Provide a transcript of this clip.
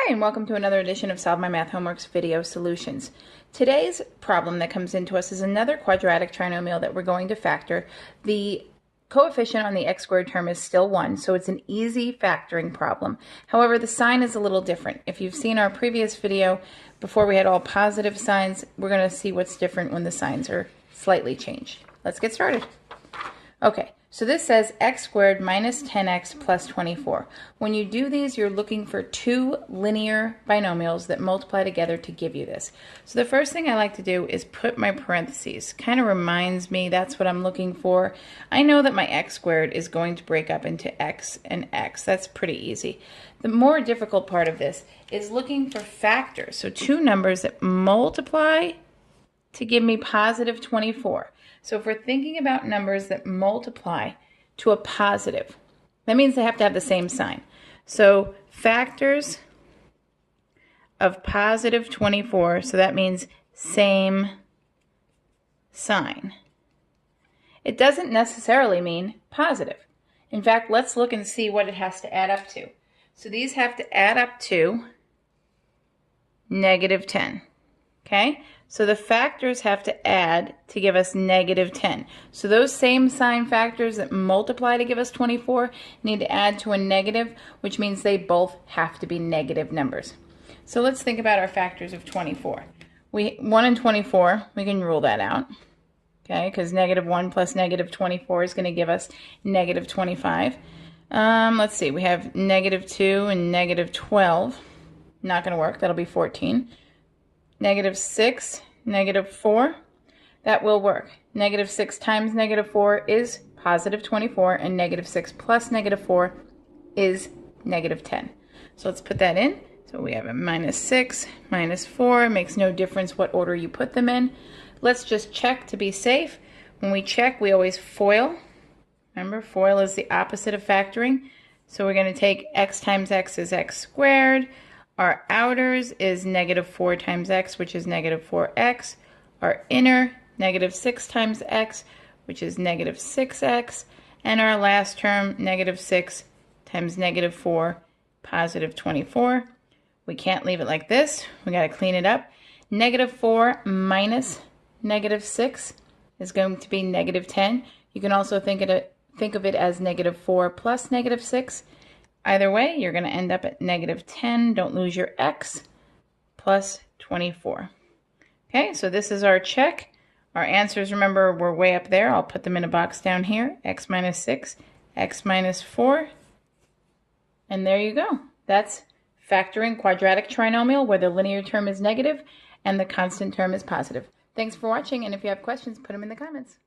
and welcome to another edition of Solve My Math Homework's video solutions. Today's problem that comes into us is another quadratic trinomial that we're going to factor. The coefficient on the x squared term is still 1, so it's an easy factoring problem. However, the sign is a little different. If you've seen our previous video, before we had all positive signs, we're going to see what's different when the signs are slightly changed. Let's get started. Okay. So this says x squared minus 10x plus 24. When you do these, you're looking for two linear binomials that multiply together to give you this. So the first thing I like to do is put my parentheses. Kind of reminds me that's what I'm looking for. I know that my x squared is going to break up into x and x. That's pretty easy. The more difficult part of this is looking for factors. So two numbers that multiply to give me positive 24. So if we're thinking about numbers that multiply to a positive, that means they have to have the same sign. So factors of positive 24, so that means same sign. It doesn't necessarily mean positive. In fact, let's look and see what it has to add up to. So these have to add up to negative 10. Okay? So the factors have to add to give us negative 10. So those same sign factors that multiply to give us 24 need to add to a negative, which means they both have to be negative numbers. So let's think about our factors of 24. 1 and 24, we can rule that out. Okay, because negative 1 plus negative 24 is going to give us negative 25. Let's see, we have negative 2 and negative 12. Not going to work, that'll be 14. Negative 6, negative 4, that will work. Negative 6 times negative 4 is positive 24, and negative 6 plus negative 4 is negative 10. So let's put that in. So we have a minus 6, minus 4. It makes no difference what order you put them in. Let's just check to be safe. When we check, we always FOIL. Remember, FOIL is the opposite of factoring. So we're going to take x times x is x squared. Our outers is negative 4 times x, which is negative 4x. Our inner, negative 6 times x, which is negative 6x. And our last term, negative 6 times negative 4, positive 24. We can't leave it like this. We got to clean it up. Negative 4 minus negative 6 is going to be negative 10. You can also think of it as negative 4 plus negative 6. Either way, you're going to end up at negative 10. Don't lose your x, plus 24. Okay, so this is our check. Our answers, remember, were way up there. I'll put them in a box down here. X minus 6, x minus 4. And there you go. That's factoring quadratic trinomial where the linear term is negative and the constant term is positive. Thanks for watching, and if you have questions, put them in the comments.